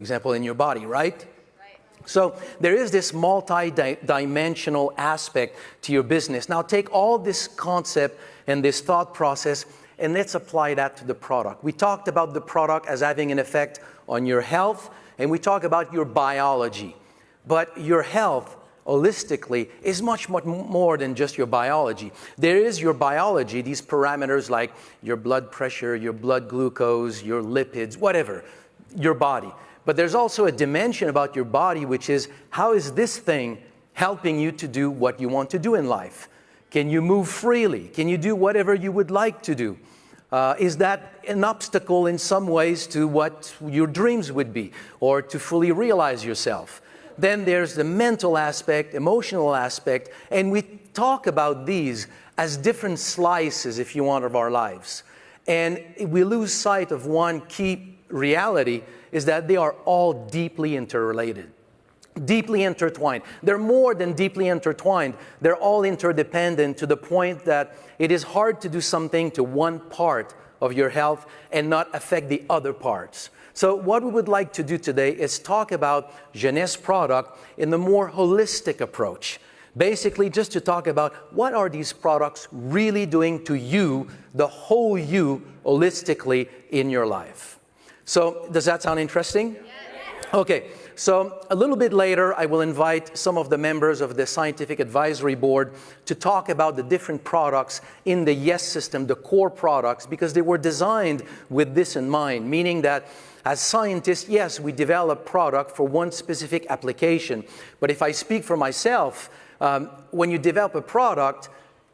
example, in your body, right? So there is this multi-dimensional aspect to your business. Now take all this concept and this thought process and let's apply that to the product. We talked about the product as having an effect on your health, and we talk about your biology. But your health, holistically, is much more than just your biology. There is your biology, these parameters like your blood pressure, your blood glucose, your lipids, whatever, your body. But there's also a dimension about your body, which is how is this thing helping you to do what you want to do in life? Can you move freely? Can you do whatever you would like to do? Is that an obstacle in some ways to what your dreams would be or to fully realize yourself? Then there's the mental aspect, emotional aspect, and we talk about these as different slices, if you want, of our lives. And we lose sight of one key reality, is that they are all deeply interrelated, deeply intertwined. They're more than deeply intertwined. They're all interdependent to the point that it is hard to do something to one part of your health and not affect the other parts. So what we would like to do today is talk about Jeunesse product in a more holistic approach. Basically, just to talk about what are these products really doing to you, the whole you, holistically in your life. So does that sound interesting? Yes. Okay, so a little bit later, I will invite some of the members of the Scientific Advisory Board to talk about the different products in the Y.E.S system, the core products, because they were designed with this in mind, meaning that as scientists, yes, we develop product for one specific application. But if I speak for myself, when you develop a product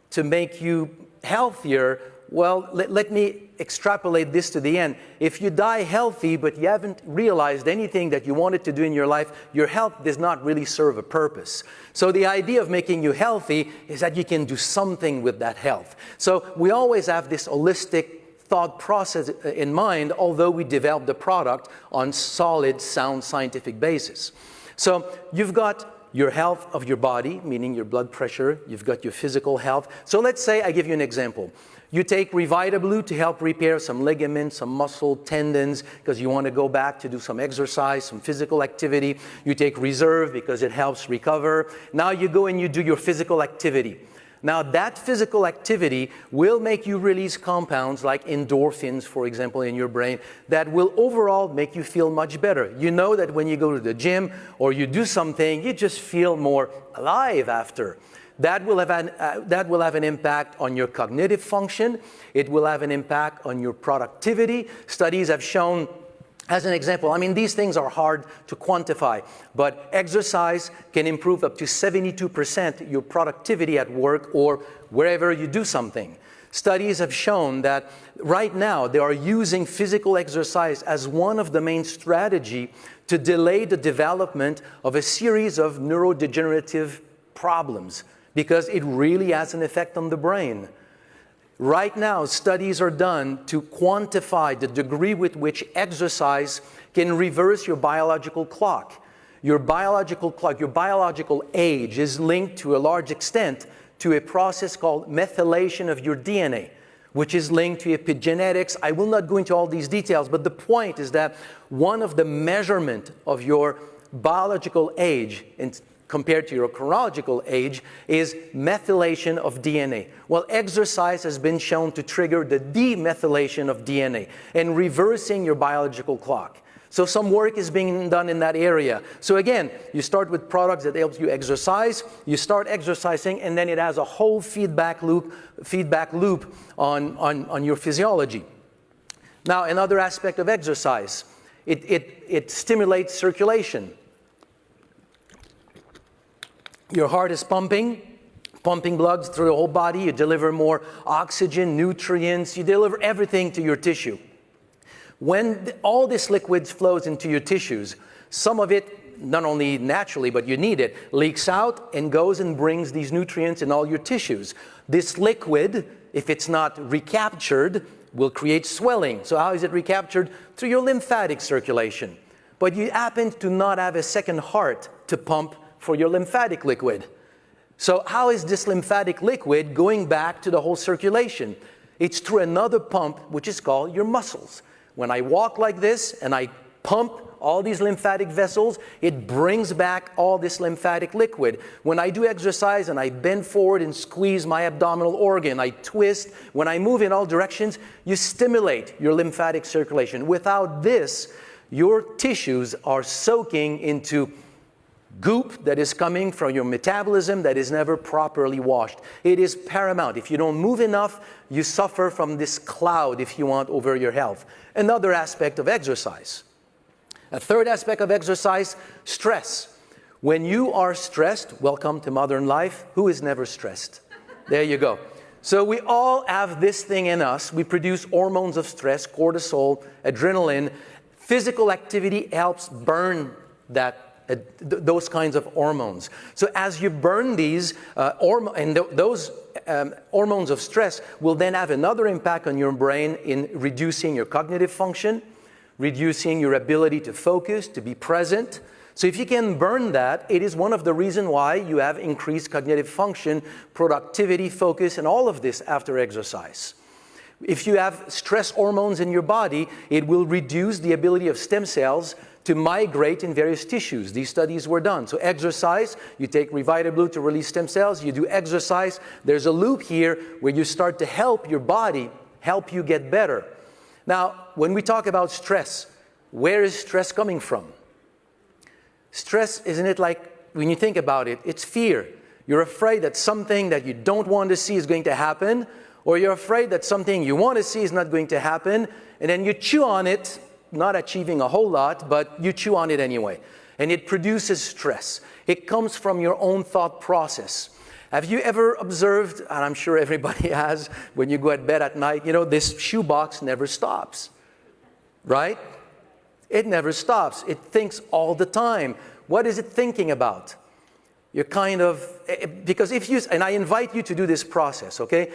to make you healthier, well, let me extrapolate this to the end. If you die healthy, but you haven't realized anything that you wanted to do in your life, your health does not really serve a purpose. So the idea of making you healthy is that you can do something with that health. So we always have this holistic thought process in mind, although we develop the product on solid, sound scientific basis. So you've got your health of your body, meaning your blood pressure, you've got your physical health. So let's say I give you an example. You take Revitablue to help repair some ligaments, some muscle, tendons, because you want to go back to do some exercise, some physical activity. You take Reserve because it helps recover. Now you go and you do your physical activity. Now that physical activity will make you release compounds like endorphins, for example, in your brain that will overall make you feel much better. You know that when you go to the gym or you do something, you just feel more alive after. That will have an impact on your cognitive function. It will have an impact on your productivity. Studies have shown, as an example, I mean, these things are hard to quantify, but exercise can improve up to 72% your productivity at work or wherever you do something. Studies have shown that right now they are using physical exercise as one of the main strategies to delay the development of a series of neurodegenerative problems because it really has an effect on the brain. Right now, studies are done to quantify the degree with which exercise can reverse your biological clock. Your biological clock, your biological age is linked to a large extent to a process called methylation of your DNA, which is linked to epigenetics. I will not go into all these details, but the point is that one of the measurement of your biological age compared to your chronological age is methylation of DNA. Well, exercise has been shown to trigger the demethylation of DNA and reversing your biological clock. So some work is being done in that area. So again, you start with products that help you exercise, you start exercising, and then it has a whole feedback loop on your physiology. Now, another aspect of exercise, it stimulates circulation. Your heart is pumping blood through the whole body. You deliver more oxygen, nutrients. You deliver everything to your tissue. When all this liquid flows into your tissues, some of it, not only naturally, but you need it, leaks out and goes and brings these nutrients in all your tissues. This liquid, if it's not recaptured, will create swelling. So how is it recaptured? Through your lymphatic circulation. But you happen to not have a second heart to pump for your lymphatic liquid. So how is this lymphatic liquid going back to the whole circulation? It's through another pump, which is called your muscles. When I walk like this and I pump all these lymphatic vessels. It brings back all this lymphatic liquid. When I do exercise and I bend forward and squeeze my abdominal organ, I twist, when I move in all directions, you stimulate your lymphatic circulation. Without this, your tissues are soaking into goop that is coming from your metabolism that is never properly washed. It is paramount. If you don't move enough, you suffer from this cloud, if you want, over your health. Another aspect of exercise. A third aspect of exercise, stress. When you are stressed, welcome to modern life. Who is never stressed? There you go. So we all have this thing in us. We produce hormones of stress, cortisol, adrenaline. Physical activity helps burn those kinds of hormones. So as you burn these those hormones of stress will then have another impact on your brain in reducing your cognitive function, reducing your ability to focus, to be present. So if you can burn that, it is one of the reasons why you have increased cognitive function, productivity, focus, and all of this after exercise. If you have stress hormones in your body, it will reduce the ability of stem cells to migrate in various tissues. These studies were done. So exercise, you take Revitablu to release stem cells, you do exercise, there's a loop here where you start to help your body, help you get better. Now, when we talk about stress, where is stress coming from? Stress, isn't it like, when you think about it, it's fear. You're afraid that something that you don't want to see is going to happen, or you're afraid that something you want to see is not going to happen, and then you chew on it, not achieving a whole lot, but you chew on it anyway. And it produces stress. It comes from your own thought process. Have you ever observed, and I'm sure everybody has, when you go at bed at night, you know, this shoebox never stops, right? It never stops. It thinks all the time. What is it thinking about? You're kind of, because if you, and I invite you to do this process, okay?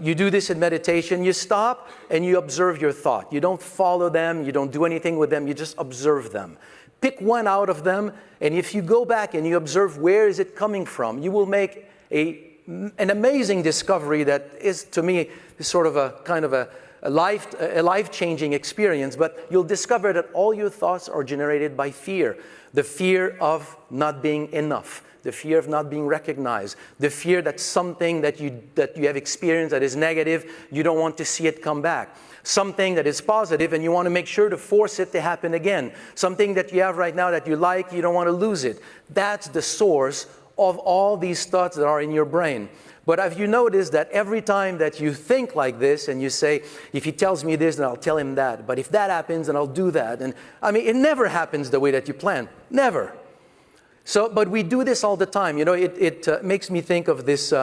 You do this in meditation, you stop and you observe your thought. You don't follow them, you don't do anything with them, you just observe them. Pick one out of them, and if you go back and you observe where is it coming from, you will make an amazing discovery that is, to me, is sort of a kind of a life-changing experience, but you'll discover that all your thoughts are generated by fear. The fear of not being enough. The fear of not being recognized, the fear that something that you have experienced that is negative, you don't want to see it come back. Something that is positive and you want to make sure to force it to happen again. Something that you have right now that you like, you don't want to lose it. That's the source of all these thoughts that are in your brain. But have you noticed that every time that you think like this and you say, if he tells me this, then I'll tell him that. But if that happens, then I'll do that. And I mean, it never happens the way that you plan. Never. So, but we do this all the time. You know, it makes me think of this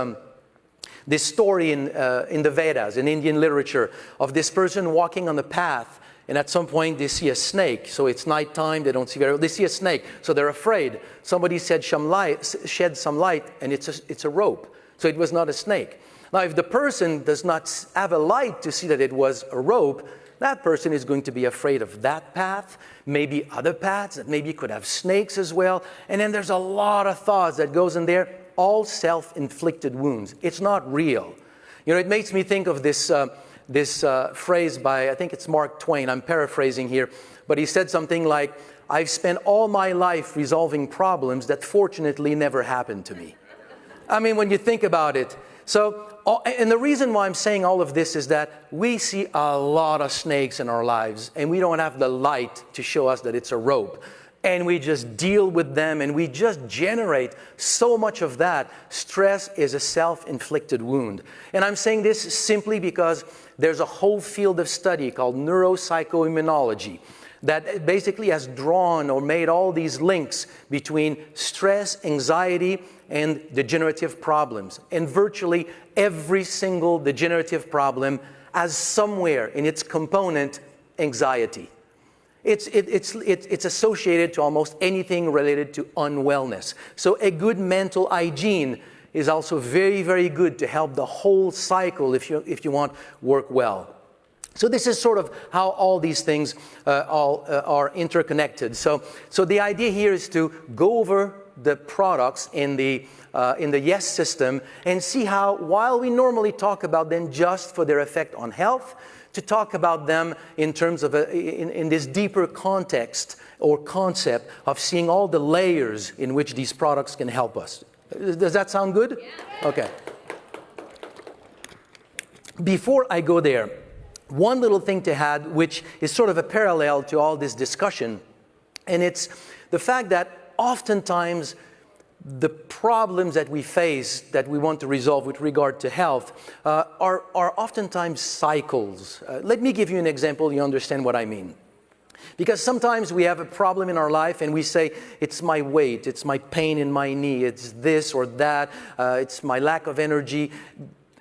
story in the Vedas, in Indian literature, of this person walking on the path, and at some point they see a snake. So it's nighttime, they don't see very well. They see a snake, so they're afraid. Somebody shed some light, and it's a rope. So it was not a snake. Now, if the person does not have a light to see that it was a rope, that person is going to be afraid of that path, maybe other paths that maybe could have snakes as well. And then there's a lot of thoughts that goes in there, all self-inflicted wounds. It's not real. You know, it makes me think of this phrase by, I think it's Mark Twain, I'm paraphrasing here, but he said something like, I've spent all my life resolving problems that fortunately never happened to me. I mean, when you think about it. So, and the reason why I'm saying all of this is that we see a lot of snakes in our lives, and we don't have the light to show us that it's a rope. And we just deal with them, and we just generate so much of that. Stress is a self-inflicted wound. And I'm saying this simply because there's a whole field of study called neuropsychoimmunology that basically has drawn or made all these links between stress, anxiety, and degenerative problems. And virtually every single degenerative problem has somewhere in its component anxiety. It's associated to almost anything related to unwellness. So a good mental hygiene is also very, very good to help the whole cycle, if you want, work well. So this is sort of how all these things are interconnected. So the idea here is to go over the products in the Y.E.S system and see how, while we normally talk about them just for their effect on health, to talk about them in terms of in this deeper context or concept of seeing all the layers in which these products can help us. Does that sound good? Yeah. Okay. Before I go there, one little thing to add, which is sort of a parallel to all this discussion, and it's the fact that oftentimes the problems that we face that we want to resolve with regard to health are oftentimes cycles. Let me give you an example, you understand what I mean. Because sometimes we have a problem in our life and we say, it's my weight, it's my pain in my knee, it's this or that, it's my lack of energy.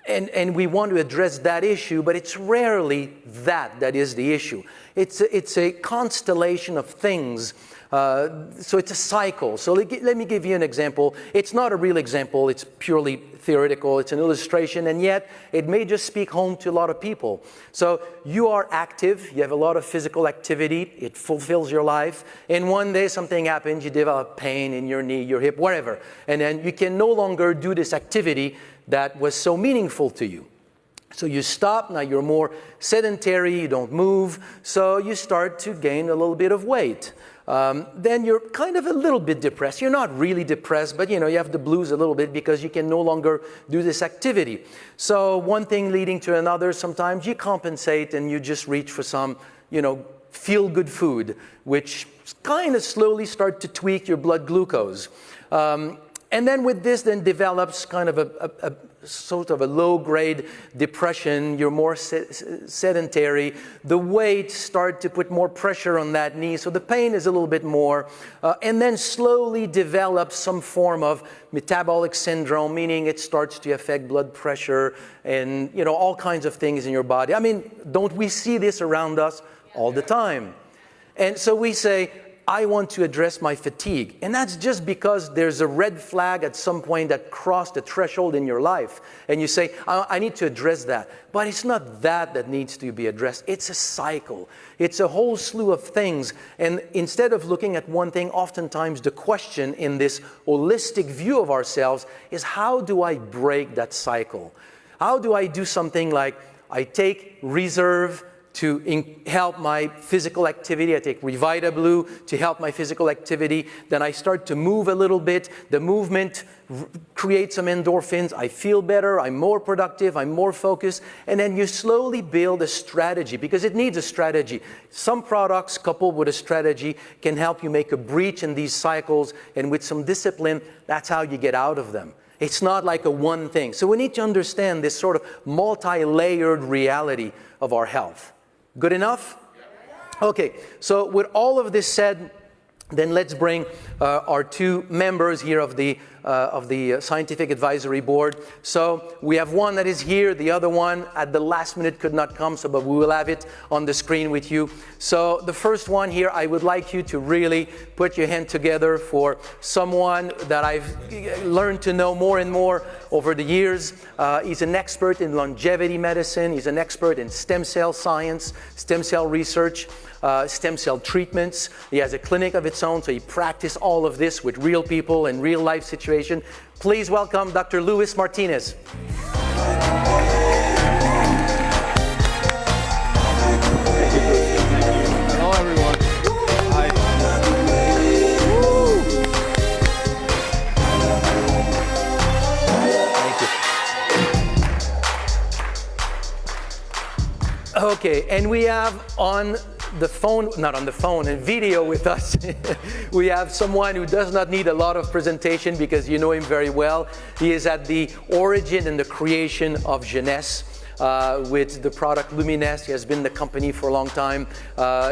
And we want to address that issue, but it's rarely that is the issue. It's a constellation of things. So it's a cycle. So let me give you an example. It's not a real example. It's purely theoretical. It's an illustration, and yet it may just speak home to a lot of people. So you are active. You have a lot of physical activity. It fulfills your life. And one day something happens. You develop pain in your knee, your hip, whatever. And then you can no longer do this activity that was so meaningful to you. So you stop, now you're more sedentary, you don't move, so you start to gain a little bit of weight. Then you're kind of a little bit depressed. You're not really depressed, but you have the blues a little bit because you can no longer do this activity. So one thing leading to another, sometimes you compensate and you just reach for some, feel-good food, which kind of slowly start to tweak your blood glucose. And then with this then develops kind of a sort of a low-grade depression. You're more sedentary. The weight starts to put more pressure on that knee, so the pain is a little bit more. And then slowly develops some form of metabolic syndrome, meaning it starts to affect blood pressure and all kinds of things in your body. I mean, don't we see this around us all the time? And so we say, I want to address my fatigue. And that's just because there's a red flag at some point that crossed the threshold in your life. And you say, I need to address that. But it's not that needs to be addressed. It's a cycle. It's a whole slew of things. And instead of looking at one thing, oftentimes the question in this holistic view of ourselves is, how do I break that cycle? How do I do something like I take reserve to help my physical activity. I take Revita Blue to help my physical activity. Then I start to move a little bit. The movement creates some endorphins. I feel better. I'm more productive. I'm more focused. And then you slowly build a strategy, because it needs a strategy. Some products coupled with a strategy can help you make a breach in these cycles. And with some discipline, that's how you get out of them. It's not like a one thing. So we need to understand this sort of multi-layered reality of our health. Good enough? Okay, so with all of this said, then let's bring our two members here of the Scientific Advisory Board. So we have one that is here, the other one at the last minute could not come, but we will have it on the screen with you. So the first one here, I would like you to really put your hand together for someone that I've learned to know more and more over the years. He's an expert in longevity medicine. He's an expert in stem cell science, stem cell research, stem cell treatments. He has a clinic of its own, so he practices all of this with real people and real life situations. Please welcome Dr. Luis Martinez. Hello, everyone. Hi. Thank you. Okay, and we have on the phone, not on the phone, and video with us, we have someone who does not need a lot of presentation because you know him very well. He is at the origin and the creation of Jeunesse. With the product Lumines. He has been in the company for a long time.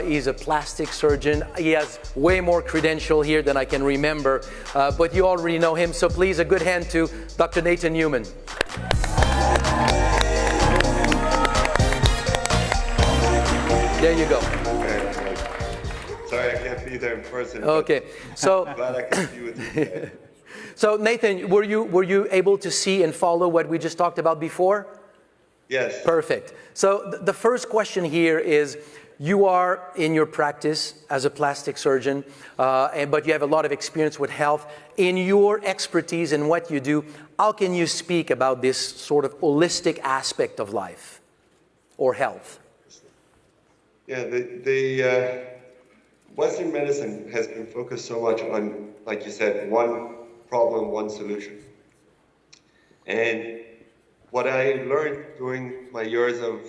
He's a plastic surgeon. He has way more credential here than I can remember, but you already know him, so please a good hand to Dr. Nathan Newman. There you go. Okay. Sorry, I can't be there in person. Okay, so Glad I can be with you today. So Nathan, were you able to see and follow what we just talked about before? Yes. Perfect. So the first question here is, you are in your practice as a plastic surgeon, but you have a lot of experience with health. In your expertise and what you do, how can you speak about this sort of holistic aspect of life or health? Yeah, the Western medicine has been focused so much on, like you said, one problem, one solution. And what I learned during my years of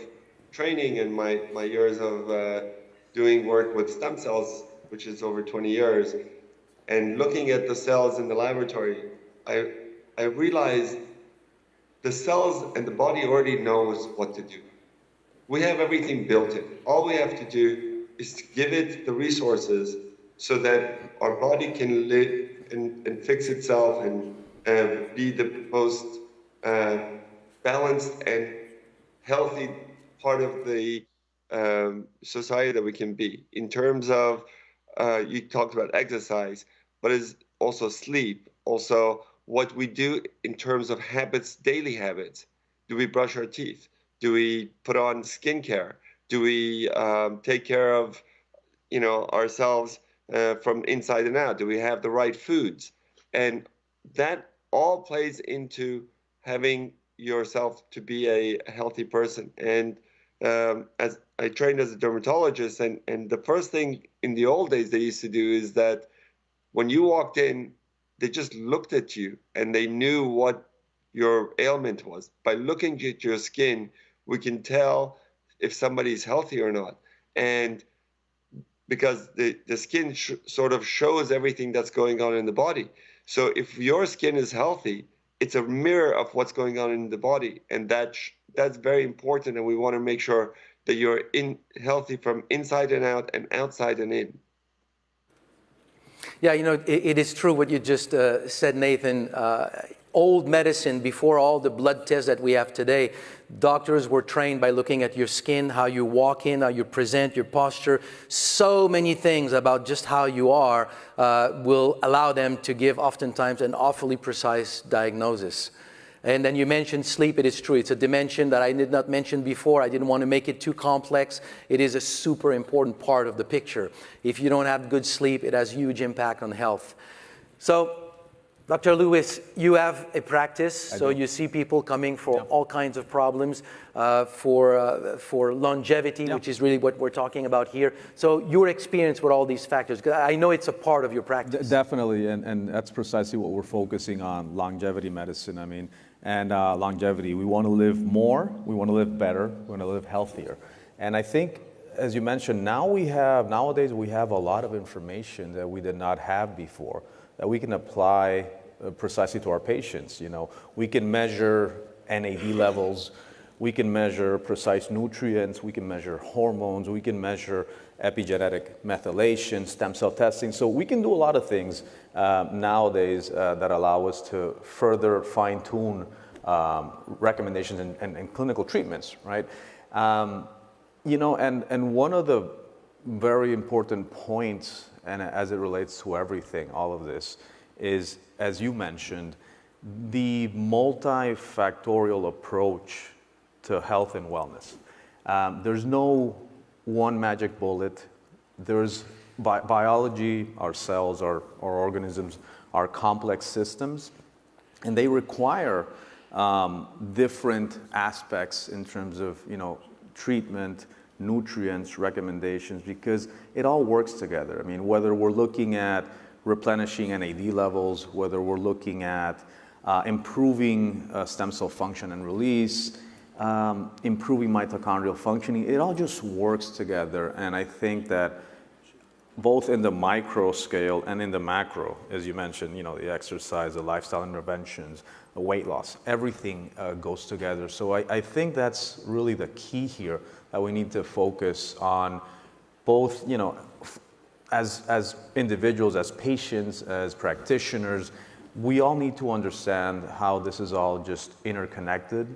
training and my years of doing work with stem cells, which is over 20 years, and looking at the cells in the laboratory, I realized the cells and the body already knows what to do. We have everything built in. All we have to do is to give it the resources so that our body can live and fix itself and be the most balanced and healthy part of the society that we can be. In terms of, you talked about exercise, but it's also sleep, also what we do in terms of habits, daily habits. Do we brush our teeth? Do we put on skincare? Do we take care of, ourselves from inside and out? Do we have the right foods? And that all plays into having yourself to be a healthy person. And as I trained as a dermatologist, and the first thing in the old days they used to do is that when you walked in, they just looked at you and they knew what your ailment was. By looking at your skin, we can tell if somebody's healthy or not. And because the skin sort of shows everything that's going on in the body. So if your skin is healthy, it's a mirror of what's going on in the body. And that's very important. And we want to make sure that you're healthy from inside and out and outside and in. Yeah, it is true what you just said, Nathan. Old medicine, before all the blood tests that we have today, doctors were trained by looking at your skin, how you walk in, how you present, your posture. So many things about just how you are will allow them to give oftentimes an awfully precise diagnosis. And then you mentioned sleep. It is true. It's a dimension that I did not mention before. I didn't want to make it too complex. It is a super important part of the picture. If you don't have good sleep, it has huge impact on health. So, Dr. Lewis, you have a practice, so you see people coming for all kinds of problems, for longevity, which is really what we're talking about here. So your experience with all these factors, 'cause I know it's a part of your practice. Definitely, and that's precisely what we're focusing on, longevity medicine. And longevity. We want to live more, we want to live better, we want to live healthier. And I think, as you mentioned, nowadays we have a lot of information that we did not have before, that we can apply precisely to our patients. We can measure NAD levels, we can measure precise nutrients, we can measure hormones, we can measure epigenetic methylation, stem cell testing. So we can do a lot of things nowadays that allow us to further fine-tune recommendations and clinical treatments, right? And one of the very important points, and as it relates to everything, all of this, is, as you mentioned, the multifactorial approach to health and wellness. There's no one magic bullet. There's biology, our cells, our organisms are complex systems, and they require different aspects in terms of treatment, nutrients, recommendations, because it all works together. Whether we're looking at replenishing NAD levels, whether we're looking at improving stem cell function and release, improving mitochondrial functioning, it all just works together. And I think that both in the micro scale and in the macro, as you mentioned, the exercise, the lifestyle interventions, the weight loss, everything goes together. So I think that's really the key here, that we need to focus on both, as individuals, as patients, as practitioners. We all need to understand how this is all just interconnected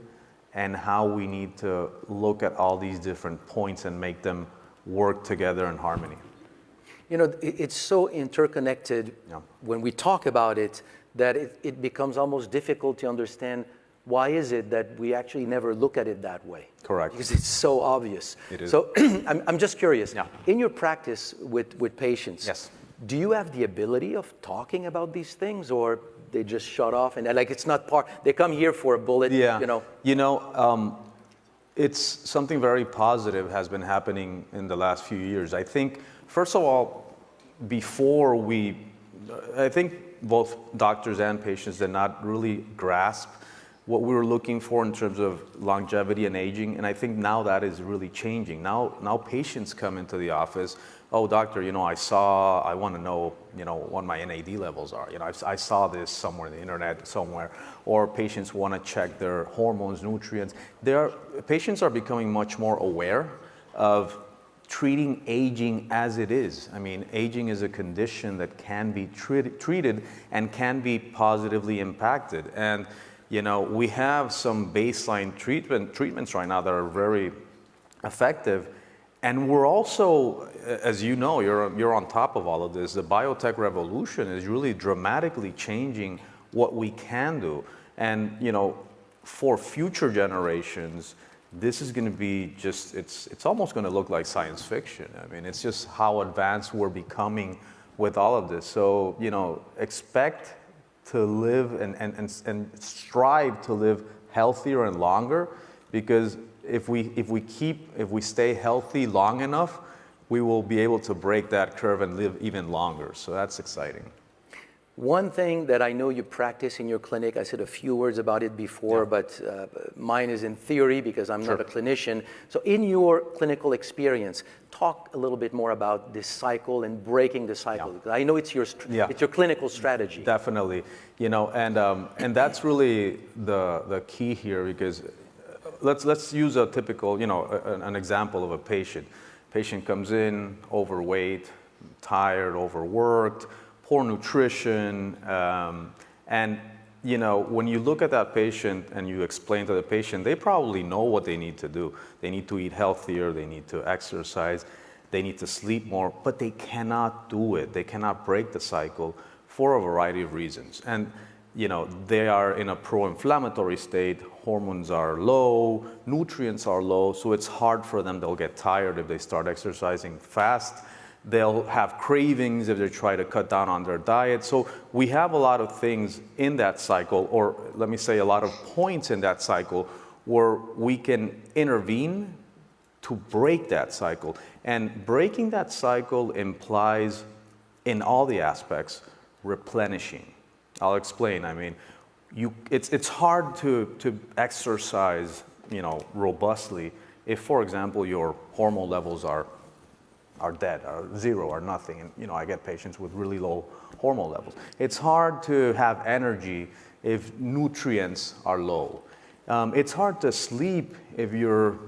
and how we need to look at all these different points and make them work together in harmony. It's so interconnected when we talk about it that it becomes almost difficult to understand why is it that we actually never look at it that way. Correct. Because it's so obvious. It is. So I'm just curious, in your practice with patients, yes, do you have the ability of talking about these things, or they just shut off and it's not part, they come here for a bullet, It's something very positive has been happening in the last few years. I think, first of all, I think both doctors and patients did not really grasp what we were looking for in terms of longevity and aging, and I think now that is really changing. Now patients come into the office, oh doctor, I want to know, what my NAD levels are. I saw this somewhere in the internet somewhere, or patients want to check their hormones, nutrients. Patients are becoming much more aware of treating aging as it is. I mean, aging is a condition that can be treated and can be positively impacted. And we have some baseline treatments right now that are very effective. And we're also, as you know, you're on top of all of this, the biotech revolution is really dramatically changing what we can do. And, for future generations, this is going to be it's almost going to look like science fiction. I mean, it's just how advanced we're becoming with all of this. So, expect to live and strive to live healthier and longer, because if we stay healthy long enough, we will be able to break that curve and live even longer. So that's exciting. One thing that I know you practice in your clinic, I said a few words about it before, but mine is in theory because I'm not a clinician. So in your clinical experience, talk a little bit more about this cycle and breaking the cycle. Because I know it's your clinical strategy. Definitely, and that's really the key here, because let's use a typical, an example of a patient. Patient comes in, overweight, tired, overworked, poor nutrition, and when you look at that patient and you explain to the patient, they probably know what they need to do. They need to eat healthier, they need to exercise, they need to sleep more, but they cannot do it. They cannot break the cycle for a variety of reasons. And they are in a pro-inflammatory state, hormones are low, nutrients are low, so it's hard for them. They'll get tired if they start exercising fast. They'll have cravings if they try to cut down on their diet. So we have a lot of things in that cycle, or let me say a lot of points in that cycle where we can intervene to break that cycle. And breaking that cycle implies, in all the aspects, replenishing. I'll explain. I mean, it's hard to exercise, robustly if, for example, your hormone levels are dead, are zero, or nothing. And I get patients with really low hormone levels. It's hard to have energy if nutrients are low. It's hard to sleep if your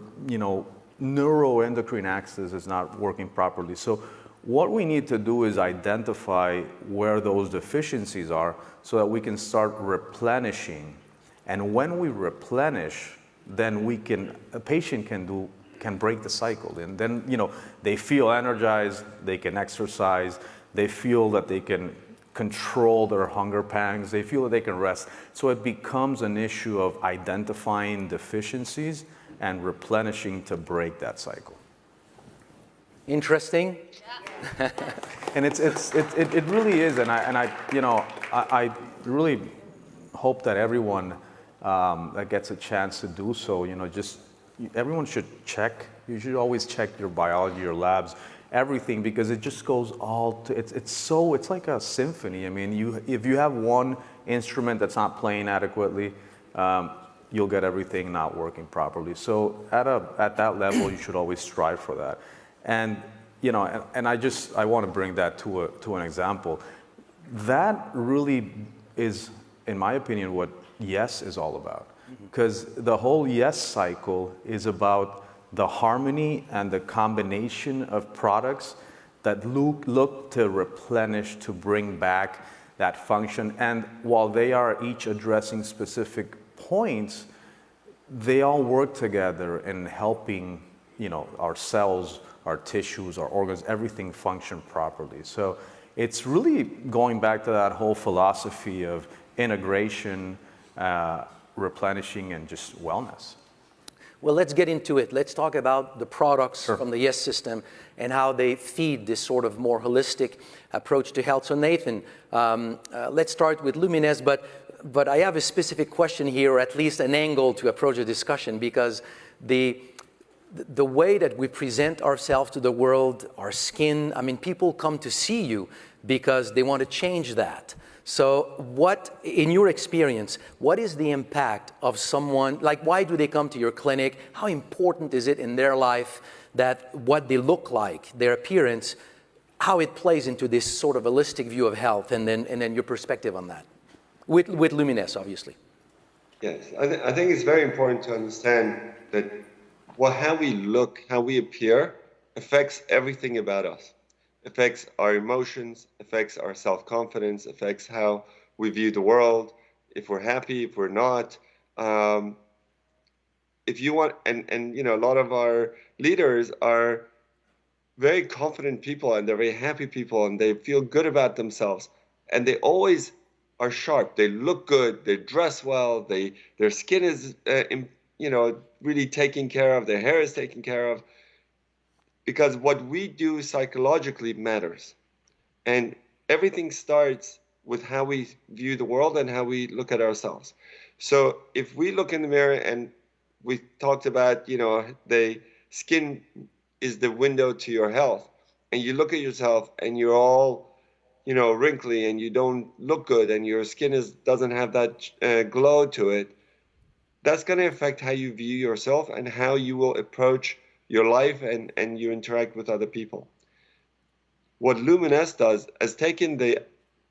neuroendocrine axis is not working properly. So what we need to do is identify where those deficiencies are so that we can start replenishing. And when we replenish, then a patient can break the cycle. And then, they feel energized, they can exercise, they feel that they can control their hunger pangs, they feel that they can rest. So it becomes an issue of identifying deficiencies and replenishing to break that cycle. Interesting. Yeah. And it really is, and I really hope that everyone that gets a chance to do so, everyone should check. You should always check your biology, your labs, everything, because it just goes it's like a symphony. I mean, if you have one instrument that's not playing adequately, you'll get everything not working properly. So at that level, you should always strive for that. And I want to bring that to an example. That really is, in my opinion, what Y.E.S is all about. Because the whole Y.E.S cycle is about the harmony and the combination of products that look to replenish, to bring back that function. And while they are each addressing specific points, they all work together in helping, our cells, our tissues, our organs, everything function properly. So it's really going back to that whole philosophy of integration, replenishing, and just wellness. Well, let's get into it. Let's talk about the products Sure. from the Y.E.S system and how they feed this sort of more holistic approach to health. So Nathan, let's start with Lumines, but I have a specific question here, or at least an angle to approach the discussion, because the way that we present ourselves to the world, our skin, I mean, people come to see you because they want to change that. So what, in your experience, what is the impact of someone, like why do they come to your clinic? How important is it in their life that what they look like, their appearance, how it plays into this sort of holistic view of health, and then your perspective on that? With Lumines, obviously. Yes, I think it's very important to understand that how we look, how we appear, affects everything about us. Affects our emotions, affects our self-confidence, affects how we view the world, if we're happy, if we're not. If you want, and you know, a lot of our leaders are very confident people, and they're very happy people, and they feel good about themselves, and they always are sharp. They look good, they dress well, their skin is you know, really taken care of, their hair is taken care of, because what we do psychologically matters. And everything starts with how we view the world and how we look at ourselves. So if we look in the mirror, and we talked about, you know, the skin is the window to your health, and you look at yourself and you're all, you know, wrinkly, and you don't look good, and your skin doesn't have that glow to it, that's going to affect how you view yourself and how you will approach your life and you interact with other people. What Lumines does is taken the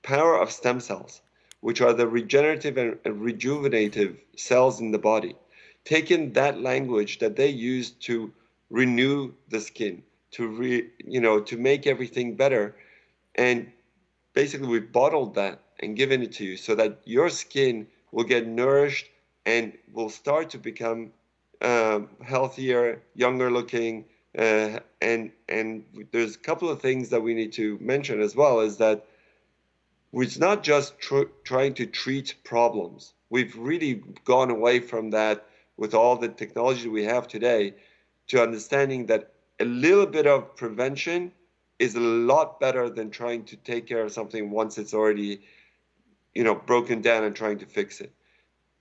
power of stem cells, which are the regenerative and rejuvenative cells in the body, taken that language that they use to renew the skin, to make everything better, and basically we bottled that and given it to you so that your skin will get nourished and will start to become healthier, younger looking, and there's a couple of things that we need to mention as well, is that it's not just trying to treat problems. We've really gone away from that with all the technology we have today, to understanding that a little bit of prevention is a lot better than trying to take care of something once it's already, you know, broken down and trying to fix it.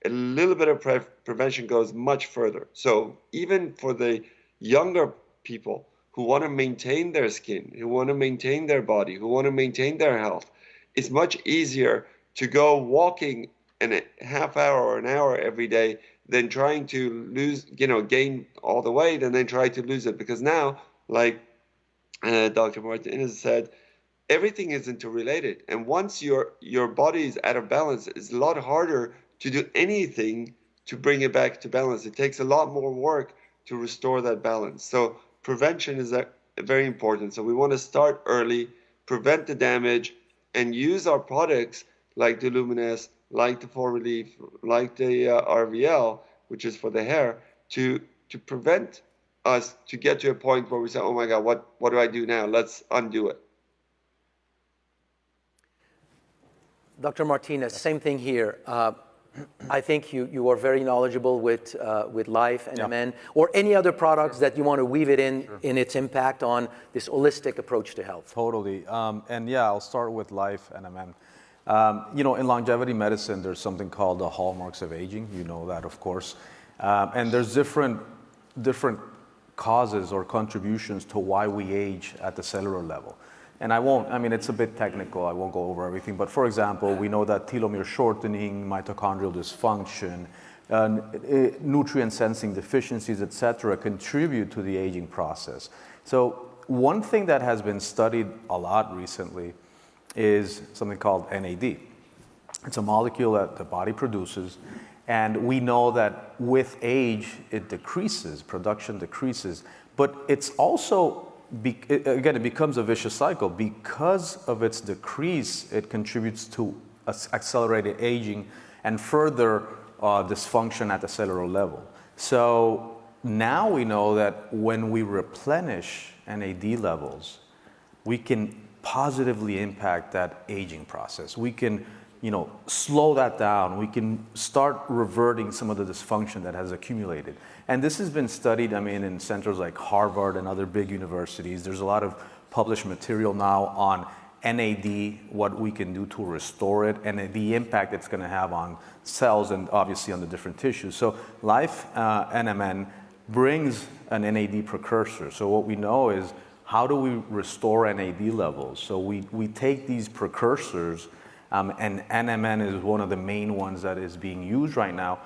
A little bit of prevention goes much further. So even for the younger people who want to maintain their skin, who want to maintain their body, who want to maintain their health, it's much easier to go walking in a half hour or an hour every day than trying to lose, you know, gain all the weight and then try to lose it. Because now, like Dr. Martinez said, everything is interrelated. And once your body is out of balance, it's a lot harder to do anything to bring it back to balance. It takes a lot more work to restore that balance. So prevention is very important. So we want to start early, prevent the damage, and use our products like the Lumines, like the Full Relief, like the RVL, which is for the hair, to prevent us to get to a point where we say, oh my God, what do I do now? Let's undo it. Dr. Martinez, same thing here. I think you are very knowledgeable with Life and MN, or any other products that you want to weave it in its impact on this holistic approach to health. Totally. And yeah, I'll start with Life and MN. You know, in longevity medicine, there's something called the hallmarks of aging. You know that, of course. And there's different causes or contributions to why we age at the cellular level. And I mean, it's a bit technical, I won't go over everything, but for example, we know that telomere shortening, mitochondrial dysfunction, nutrient sensing deficiencies, etc., contribute to the aging process. So one thing that has been studied a lot recently is something called NAD. It's a molecule that the body produces, and we know that with age, it decreases, production decreases, but it's also again, it becomes a vicious cycle. Because of its decrease, it contributes to accelerated aging and further dysfunction at the cellular level. So now we know that when we replenish NAD levels, we can positively impact that aging process. We can slow that down. We can start reverting some of the dysfunction that has accumulated. And this has been studied, in centers like Harvard and other big universities. There's a lot of published material now on NAD, what we can do to restore it, and the impact it's going to have on cells and obviously on the different tissues. So Life NMN brings an NAD precursor. So what we know is, how do we restore NAD levels? So we take these precursors, and NMN is one of the main ones that is being used right now,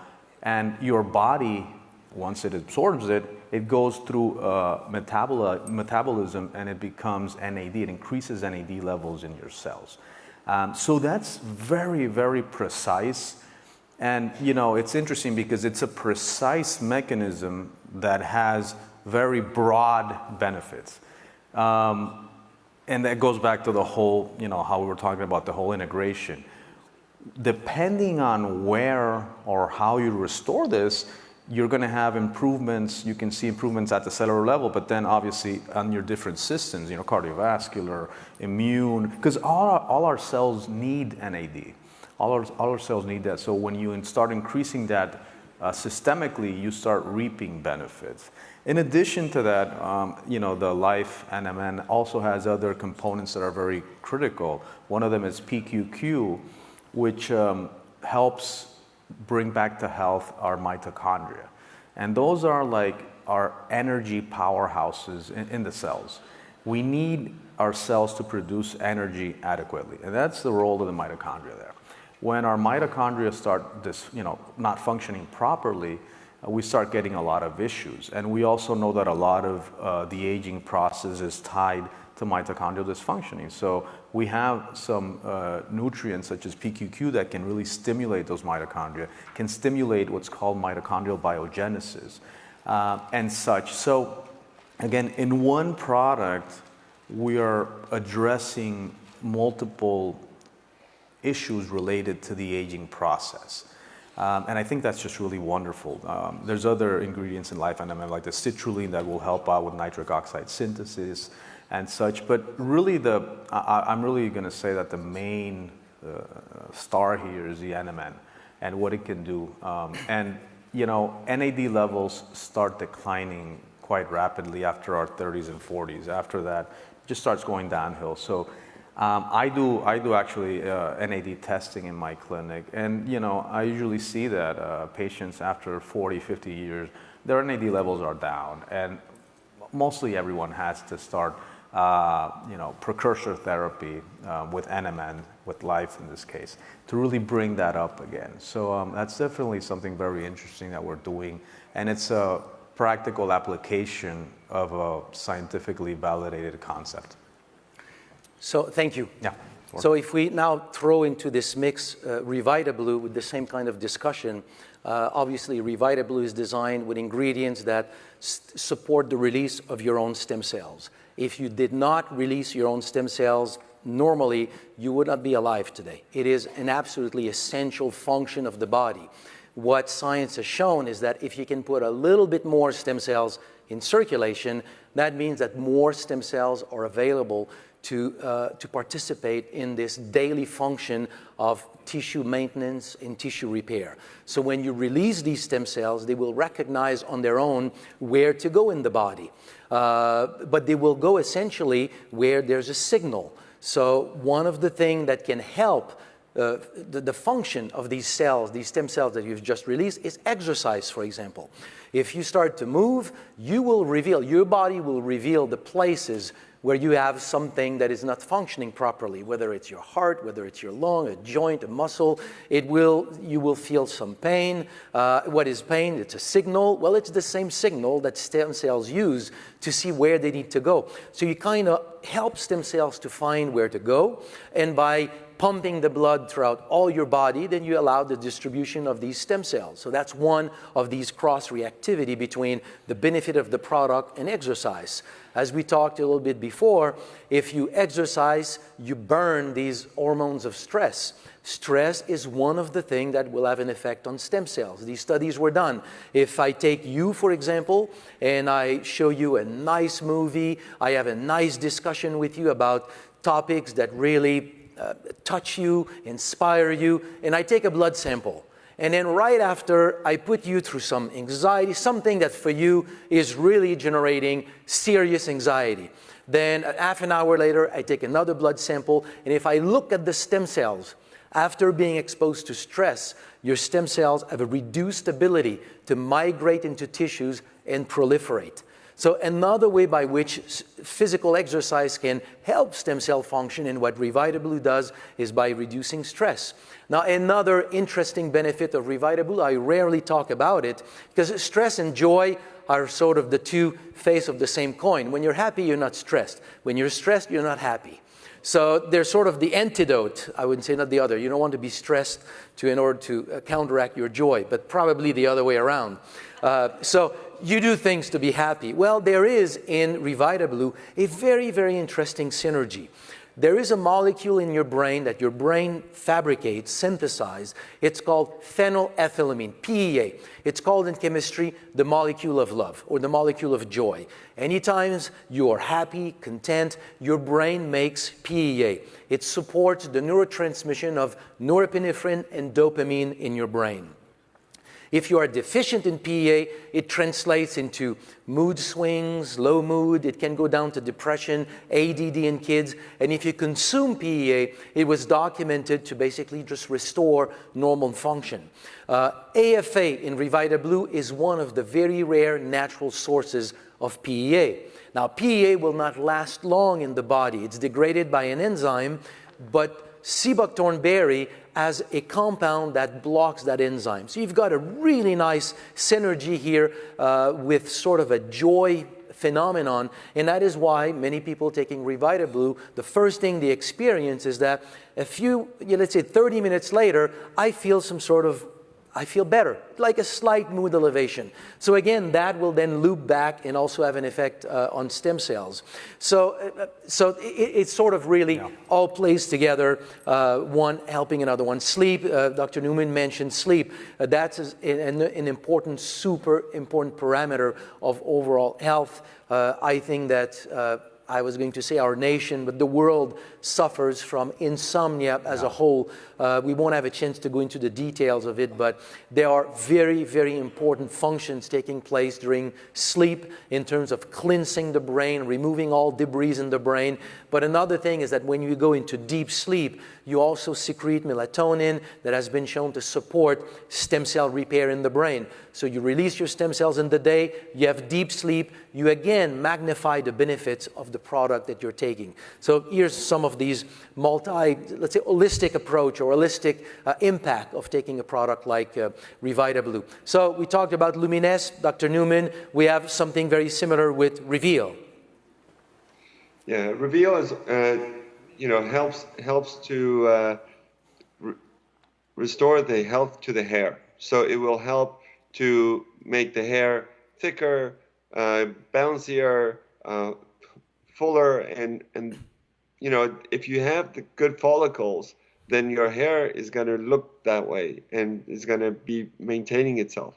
and your body, once it absorbs it, it goes through metabolism and it becomes NAD. It increases NAD levels in your cells. So that's very, very precise. And it's interesting because it's a precise mechanism that has very broad benefits. And that goes back to the whole, how we were talking about the whole integration. Depending on where or how you restore this, you're going to have improvements. You can see improvements at the cellular level, but then obviously on your different systems, cardiovascular, immune, because all our cells need NAD. All our cells need that. So when you start increasing that systemically, you start reaping benefits. In addition to that, the Life NMN also has other components that are very critical. One of them is PQQ, which helps bring back to health our mitochondria. And those are like our energy powerhouses in the cells. We need our cells to produce energy adequately, and that's the role of the mitochondria there. When our mitochondria start not functioning properly, we start getting a lot of issues. And we also know that a lot of the aging process is tied to mitochondrial dysfunctioning. So we have some nutrients such as PQQ that can really stimulate those mitochondria, can stimulate what's called mitochondrial biogenesis and such. So again, in one product, we are addressing multiple issues related to the aging process. And I think that's just really wonderful. There's other ingredients in Life NMN, like the citrulline, that will help out with nitric oxide synthesis and such. But really, I'm really going to say that the main star here is the NMN and what it can do. And NAD levels start declining quite rapidly after our 30s and 40s. After that, it just starts going downhill. So I do actually NAD testing in my clinic, and I usually see that patients after 40, 50 years, their NAD levels are down, and mostly everyone has to start precursor therapy with NMN, with Life in this case, to really bring that up again. So that's definitely something very interesting that we're doing, and it's a practical application of a scientifically validated concept. So thank you. Yeah. So if we now throw into this mix ReVitaBlue with the same kind of discussion, obviously ReVitaBlue is designed with ingredients that support the release of your own stem cells. If you did not release your own stem cells, normally you would not be alive today. It is an absolutely essential function of the body. What science has shown is that if you can put a little bit more stem cells in circulation, that means that more stem cells are available to participate in this daily function of tissue maintenance and tissue repair. So when you release these stem cells, they will recognize on their own where to go in the body. But they will go essentially where there's a signal. So one of the things that can help the function of these cells, these stem cells that you've just released, is exercise, for example. If you start to move, your body will reveal the places where you have something that is not functioning properly, whether it's your heart, whether it's your lung, a joint, a muscle. You will feel some pain. What is pain? It's a signal. Well, it's the same signal that stem cells use to see where they need to go. So you kind of help stem cells to find where to go, and by pumping the blood throughout all your body, then you allow the distribution of these stem cells. So that's one of these cross-reactivity between the benefit of the product and exercise. As we talked a little bit before, if you exercise, you burn these hormones of stress. Stress is one of the things that will have an effect on stem cells. These studies were done. If I take you, for example, and I show you a nice movie, I have a nice discussion with you about topics that really touch you, inspire you, and I take a blood sample. And then right after, I put you through some anxiety, something that for you is really generating serious anxiety. Then half an hour later, I take another blood sample, and if I look at the stem cells, after being exposed to stress, your stem cells have a reduced ability to migrate into tissues and proliferate. So another way by which physical exercise can help stem cell function, and what Revitablue does, is by reducing stress. Now, another interesting benefit of Revitablue, I rarely talk about it, because stress and joy are sort of the two faces of the same coin. When you're happy, you're not stressed. When you're stressed, you're not happy. So they're sort of the antidote, I would say, not the other. You don't want to be stressed in order to counteract your joy, but probably the other way around. So you do things to be happy. Well, there is in Revitablue a very, very interesting synergy. There is a molecule in your brain that your brain fabricates, synthesizes. It's called phenylethylamine, PEA. It's called in chemistry the molecule of love, or the molecule of joy. Anytime you are happy, content, your brain makes PEA. It supports the neurotransmission of norepinephrine and dopamine in your brain. If you are deficient in PEA, it translates into mood swings, low mood. It can go down to depression, ADD in kids. And if you consume PEA, it was documented to basically just restore normal function. AFA in Revitablue is one of the very rare natural sources of PEA. Now, PEA will not last long in the body. It's degraded by an enzyme, but sea buckthorn berry has a compound that blocks that enzyme. So you've got a really nice synergy here with sort of a joy phenomenon, and that is why many people taking Revitablue, the first thing they experience is that a few, let's say 30 minutes later, I feel better, like a slight mood elevation. So again, that will then loop back and also have an effect on stem cells. So it sort of really all plays together, one helping another one. Sleep, Dr. Newman mentioned sleep. That's an important, super important parameter of overall health. I think that I was going to say our nation, but the world suffers from insomnia as a whole. We won't have a chance to go into the details of it, but there are very, very important functions taking place during sleep in terms of cleansing the brain, removing all debris in the brain. But another thing is that when you go into deep sleep, you also secrete melatonin that has been shown to support stem cell repair in the brain. So you release your stem cells in the day, you have deep sleep, you again magnify the benefits of the product that you're taking. So here's some of these let's say, holistic approach or holistic impact of taking a product like Revitablue. So we talked about Lumines, Dr. Newman. We have something very similar with Reveal. Yeah, Reveal is, helps to restore the health to the hair. So it will help to make the hair thicker, bouncier, fuller, and if you have the good follicles, then your hair is going to look that way and is going to be maintaining itself.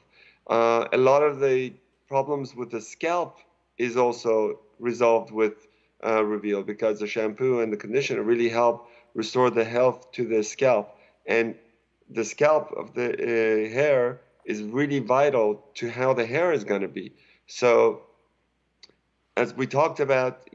A lot of the problems with the scalp is also resolved with Reveal, because the shampoo and the conditioner really help restore the health to the scalp. And the scalp of the hair is really vital to how the hair is going to be. So as we talked about,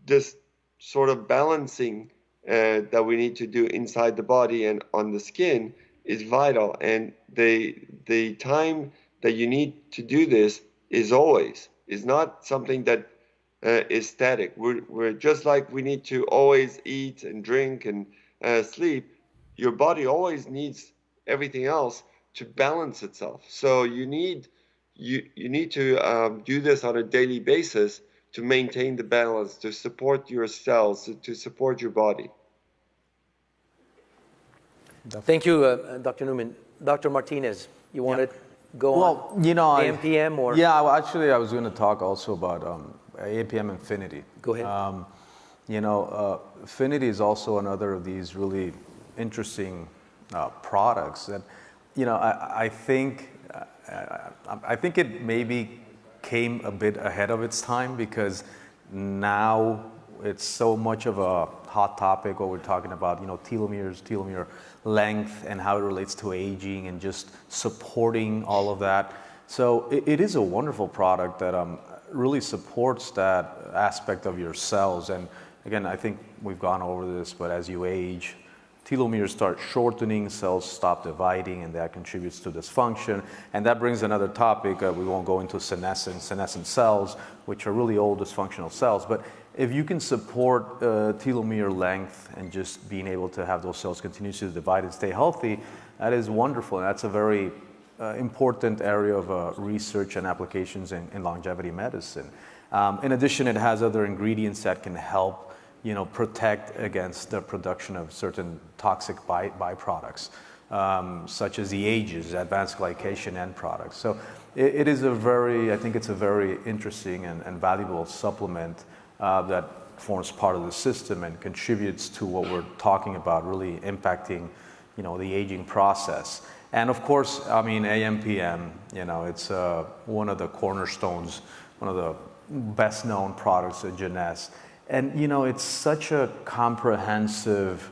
this sort of balancing that we need to do inside the body and on the skin is vital. And the time that you need to do this is not something that is static. We're just like we need to always eat and drink and sleep. Your body always needs everything else to balance itself. So you need to do this on a daily basis to maintain the balance, to support your cells, to support your body. Thank you, Dr. Newman. Dr. Martinez, you want to go on? AMPM or? Yeah, well, actually, I was going to talk also about AMPM Infinity. Go ahead. Infinity is also another of these really interesting products that, I think it maybe came a bit ahead of its time, because now it's so much of a hot topic where we're talking about, telomeres, telomere length, and how it relates to aging and just supporting all of that. So it is a wonderful product that really supports that aspect of your cells. And again, I think we've gone over this, but as you age, telomeres start shortening, cells stop dividing, and that contributes to dysfunction. And that brings another topic. We won't go into senescent cells, which are really old dysfunctional cells. But if you can support telomere length and just being able to have those cells continue to divide and stay healthy, that is wonderful. And that's a very important area of research and applications in longevity medicine. In addition, it has other ingredients that can help protect against the production of certain toxic byproducts, such as the AGEs, advanced glycation end products. So it is I think it's a very interesting and valuable supplement that forms part of the system and contributes to what we're talking about, really impacting, the aging process. And of course, AMPM, it's one of the cornerstones, one of the best known products at Jeunesse. And it's such a comprehensive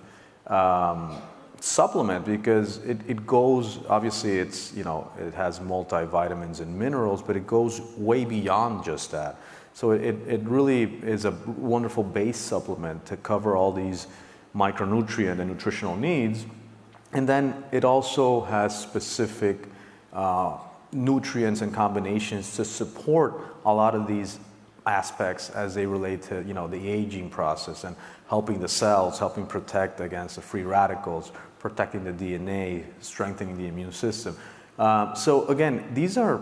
supplement because it goes, obviously it's, it has multivitamins and minerals, but it goes way beyond just that. So it really is a wonderful base supplement to cover all these micronutrient and nutritional needs. And then it also has specific nutrients and combinations to support a lot of these aspects as they relate to the aging process and helping the cells, helping protect against the free radicals, protecting the DNA, strengthening the immune system. So again, these are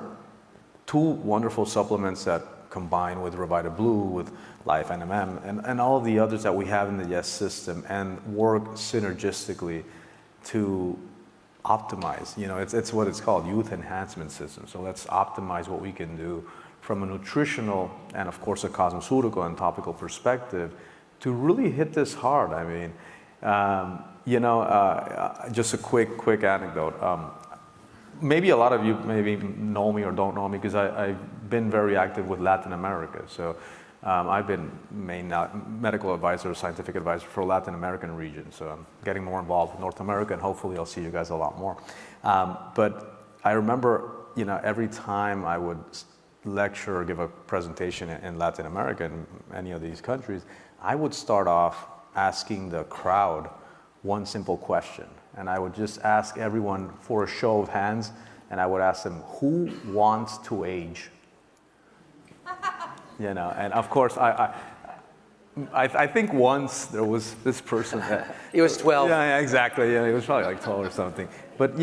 two wonderful supplements that combine with Revita Blue, with Life NMM, and all of the others that we have in the Y.E.S system and work synergistically to optimize. It's what it's called, youth enhancement system. So let's optimize what we can do from a nutritional and of course a cosmeceutical and topical perspective to really hit this hard. Just a quick anecdote. Maybe a lot of you maybe know me or don't know me because I've been very active with Latin America. So I've been main medical advisor, scientific advisor for Latin American region. So I'm getting more involved with North America, and hopefully I'll see you guys a lot more. But I remember, every time I would lecture or give a presentation in Latin America and any of these countries, I would start off asking the crowd one simple question. And I would just ask everyone for a show of hands, and I would ask them, who wants to age? And of course, I think once there was this person that... He was 12. Yeah, exactly. Yeah, he was probably like 12 or something. But,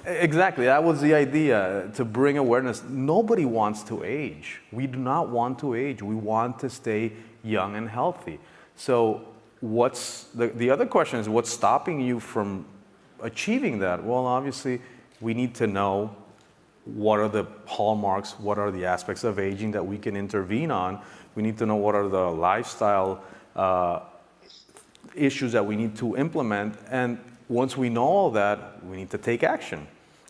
exactly, that was the idea, to bring awareness. Nobody wants to age. We do not want to age. We want to stay young and healthy. So what's the other question is, what's stopping you from achieving that? Well, obviously, we need to know what are the hallmarks, what are the aspects of aging that we can intervene on. We need to know what are the lifestyle issues that we need to implement. And once we know all that, we need to take action.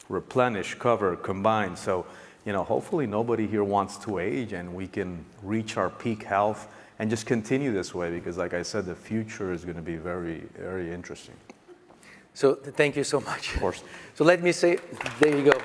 Replenish, cover, combine. So, hopefully nobody here wants to age and we can reach our peak health and just continue this way because, like I said, the future is going to be very, very interesting. So thank you so much. Of course. So let me say, there you go.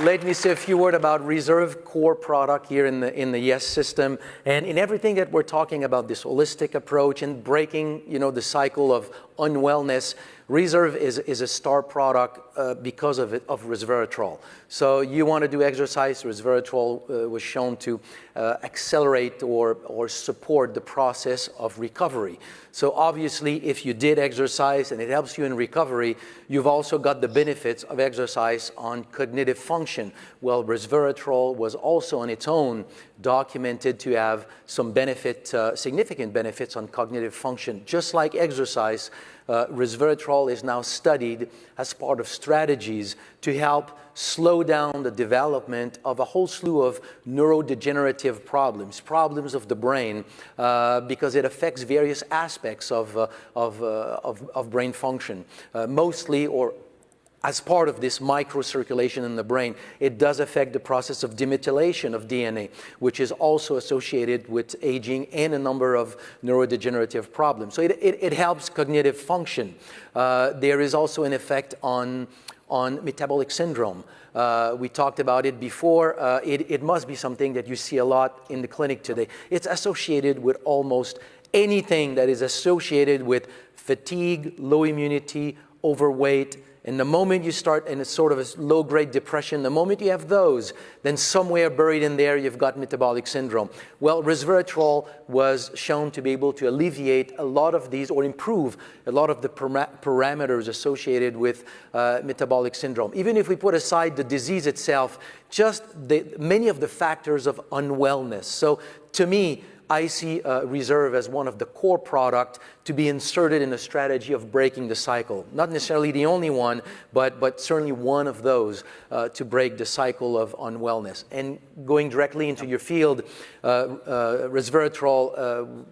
Let me say a few words about Reserve core product here in the Y.E.S system, and in everything that we're talking about, this holistic approach and breaking, the cycle of unwellness. Reserve is a star product because of resveratrol. So you want to do exercise, resveratrol was shown to accelerate or support the process of recovery. So obviously, if you did exercise and it helps you in recovery, you've also got the benefits of exercise on cognitive function. Well, resveratrol was also on its own documented to have some significant benefits on cognitive function. Just like exercise, resveratrol is now studied as part of strategies to help slow down the development of a whole slew of neurodegenerative problems of the brain, because it affects various aspects of brain function. Mostly, or as part of this microcirculation in the brain, it does affect the process of demethylation of DNA, which is also associated with aging and a number of neurodegenerative problems. So it helps cognitive function. There is also an effect on metabolic syndrome. We talked about it before. It must be something that you see a lot in the clinic today. It's associated with almost anything that is associated with fatigue, low immunity, overweight. And the moment you start in a sort of a low-grade depression, the moment you have those, then somewhere buried in there you've got metabolic syndrome. Well, resveratrol was shown to be able to alleviate a lot of these or improve a lot of the parameters associated with metabolic syndrome. Even if we put aside the disease itself, just many of the factors of unwellness. So to me, I see Reserve as one of the core products to be inserted in a strategy of breaking the cycle. Not necessarily the only one, but certainly one of those to break the cycle of unwellness. And going directly into your field, resveratrol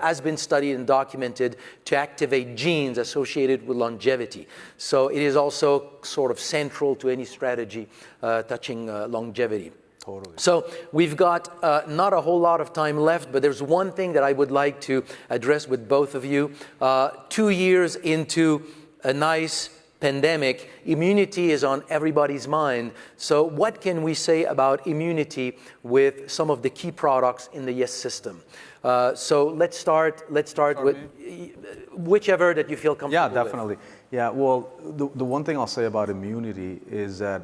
has been studied and documented to activate genes associated with longevity. So it is also sort of central to any strategy touching longevity. Totally. So we've got not a whole lot of time left, but there's one thing that I would like to address with both of you. 2 years into a nice pandemic, immunity is on everybody's mind. So what can we say about immunity with some of the key products in the Y.E.S system? So let's start with whichever that you feel comfortable with. Yeah, definitely. Yeah, well, the one thing I'll say about immunity is that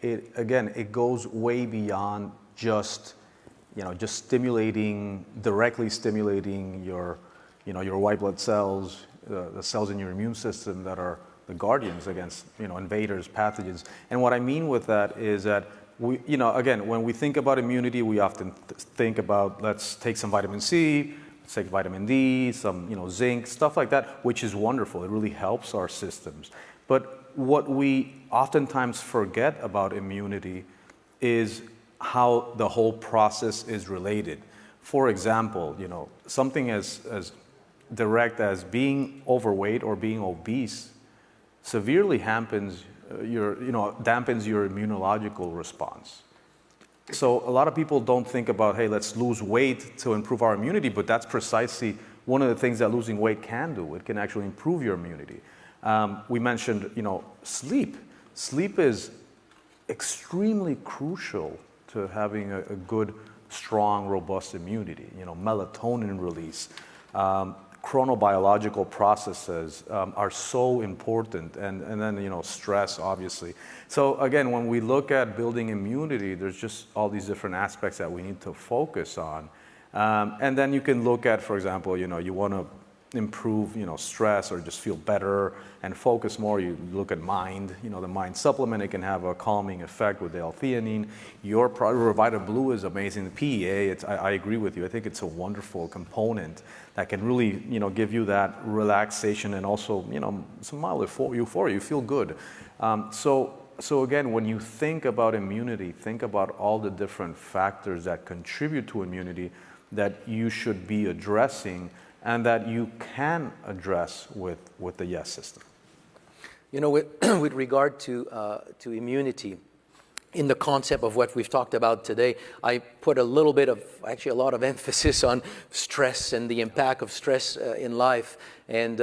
it goes way beyond just directly stimulating your white blood cells, the cells in your immune system that are the guardians against, invaders, pathogens. And what I mean with that is that when we think about immunity, we often think about, let's take some vitamin C, let's take vitamin D, some, zinc, stuff like that, which is wonderful. It really helps our systems. But what we oftentimes forget about immunity is how the whole process is related. For example, something as direct as being overweight or being obese severely dampens your immunological response. So a lot of people don't think about, hey, let's lose weight to improve our immunity, but that's precisely one of the things that losing weight can do. It can actually improve your immunity. We mentioned, sleep. Sleep is extremely crucial to having a good, strong, robust immunity. Melatonin release, chronobiological processes are so important, and then stress, obviously. So again, when we look at building immunity, there's just all these different aspects that we need to focus on, and then you can look at, for example, you want to improve, stress or just feel better and focus more. You look at mind, the mind supplement, it can have a calming effect with the L-theanine. Your Revita Blue is amazing. The PEA, I agree with you. I think it's a wonderful component that can really, give you that relaxation and also, some mild euphoria. You feel good. So again, when you think about immunity, think about all the different factors that contribute to immunity that you should be addressing and that you can address with the Y.E.S system. With regard to immunity, in the concept of what we've talked about today, I put a lot of emphasis on stress and the impact of stress in life. And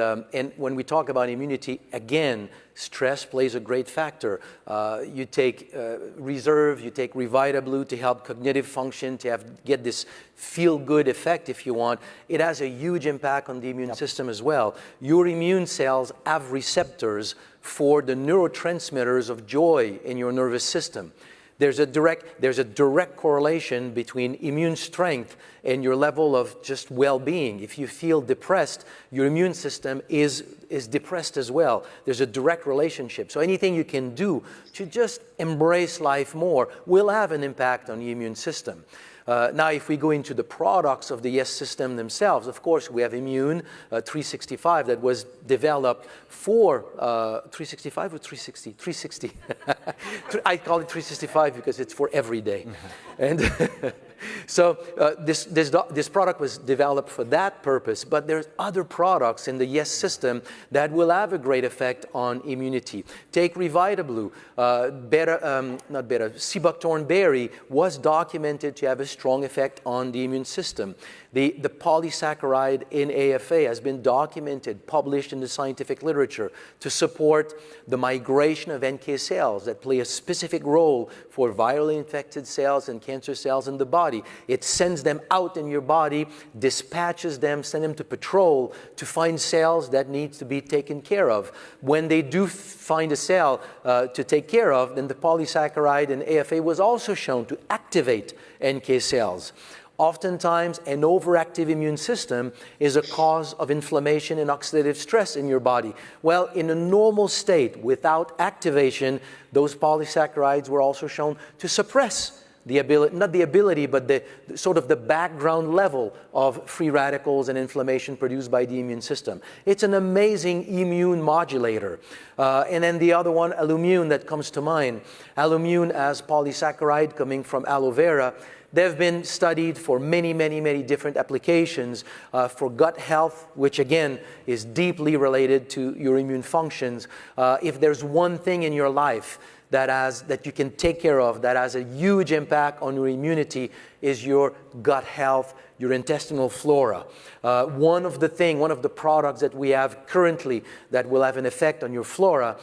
when we talk about immunity, again, stress plays a great factor. You take Reserve, you take Revita Blue to help cognitive function, to get this feel-good effect, if you want. It has a huge impact on the immune system as well. Your immune cells have receptors for the neurotransmitters of joy in your nervous system. There's a direct correlation between immune strength and your level of just well-being. If you feel depressed, your immune system is depressed as well. There's a direct relationship. So anything you can do to just embrace life more will have an impact on the immune system. Now, if we go into the products of the Y.E.S system themselves, of course, we have Immune 365 that was developed for 365 or 360? 360. I call it 365 because it's for every day. And So this product was developed for that purpose, but there's other products in the Y.E.S system that will have a great effect on immunity. Take Revitablu, Seabuckthorn berry was documented to have a strong effect on the immune system. The polysaccharide in AFA has been documented, published in the scientific literature to support the migration of NK cells that play a specific role for virally infected cells and cancer cells in the body. It sends them out in your body, dispatches them, sends them to patrol to find cells that need to be taken care of. When they do find a cell to take care of, then the polysaccharide in AFA was also shown to activate NK cells. Oftentimes, an overactive immune system is a cause of inflammation and oxidative stress in your body. Well, in a normal state, without activation, those polysaccharides were also shown to suppress the ability, not the ability, but the sort of the background level of free radicals and inflammation produced by the immune system. It's an amazing immune modulator. And then the other one, Allumune, that comes to mind. Allumune as polysaccharide coming from aloe vera. They've been studied for many, many, many different applications for gut health, which again is deeply related to your immune functions. If there's one thing in your life that you can take care of that has a huge impact on your immunity is your gut health, your intestinal flora. One of the products that we have currently that will have an effect on your flora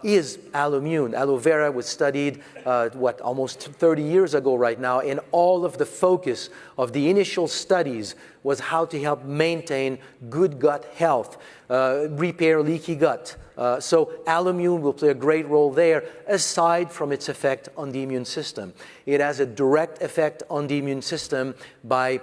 is Allumune. Aloe vera was studied, almost 30 years ago right now, and all of the focus of the initial studies was how to help maintain good gut health, repair leaky gut. So Allumune will play a great role there, aside from its effect on the immune system. It has a direct effect on the immune system by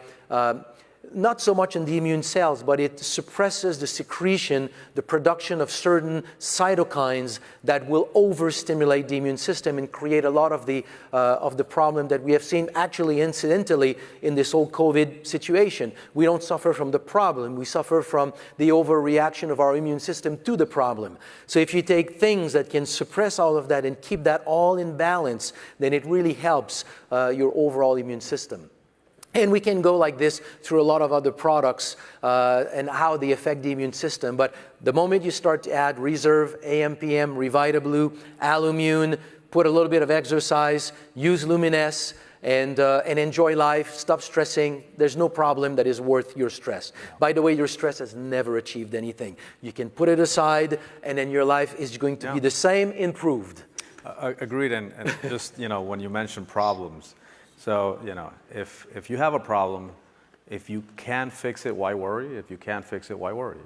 not so much in the immune cells, but it suppresses the secretion, the production of certain cytokines that will overstimulate the immune system and create a lot of the problem that we have seen actually incidentally in this whole COVID situation. We don't suffer from the problem, we suffer from the overreaction of our immune system to the problem. So if you take things that can suppress all of that and keep that all in balance, then it really helps your overall immune system. And we can go like this through a lot of other products and how they affect the immune system. But the moment you start to add Reserve, AM/PM, Revitablu, Allumune, put a little bit of exercise, use Luminous, and enjoy life, stop stressing, there's no problem that is worth your stress. By the way, your stress has never achieved anything. You can put it aside, and then your life is going to be the same, improved. Agreed, and just, when you mention problems, so, if you have a problem, if you can fix it, why worry? If you can't fix it, why worry?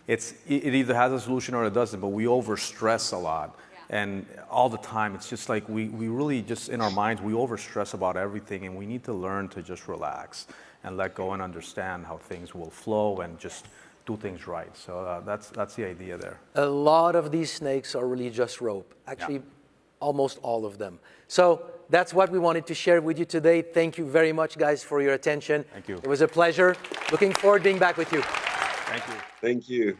It either has a solution or it doesn't, but we overstress a lot. Yeah. And all the time, it's just like we really just, in our minds, we overstress about everything, and we need to learn to just relax and let go and understand how things will flow and just do things right. So that's the idea there. A lot of these snakes are really just rope. Actually, almost all of them. So that's what we wanted to share with you today. Thank you very much, guys, for your attention. Thank you. It was a pleasure. Looking forward to being back with you. Thank you. Thank you.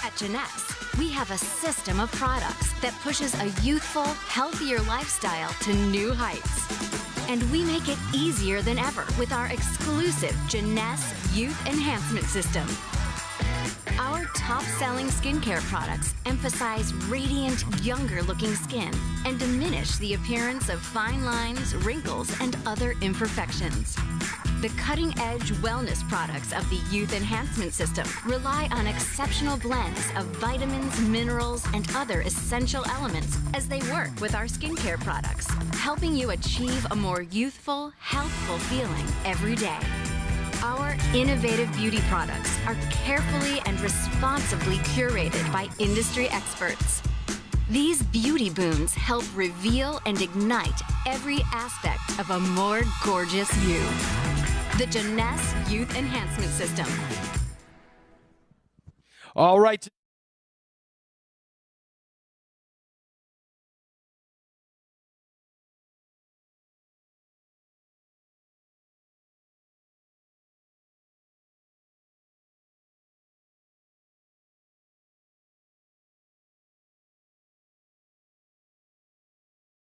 At Jeunesse, we have a system of products that pushes a youthful, healthier lifestyle to new heights. And we make it easier than ever with our exclusive Jeunesse Youth Enhancement System. Our top-selling skincare products emphasize radiant, younger-looking skin and diminish the appearance of fine lines, wrinkles, and other imperfections. The cutting-edge wellness products of the Youth Enhancement System rely on exceptional blends of vitamins, minerals, and other essential elements as they work with our skincare products, helping you achieve a more youthful, healthful feeling every day. Our innovative beauty products are carefully and responsibly curated by industry experts. These beauty boons help reveal and ignite every aspect of a more gorgeous you. The Jeunesse Youth Enhancement System. All right.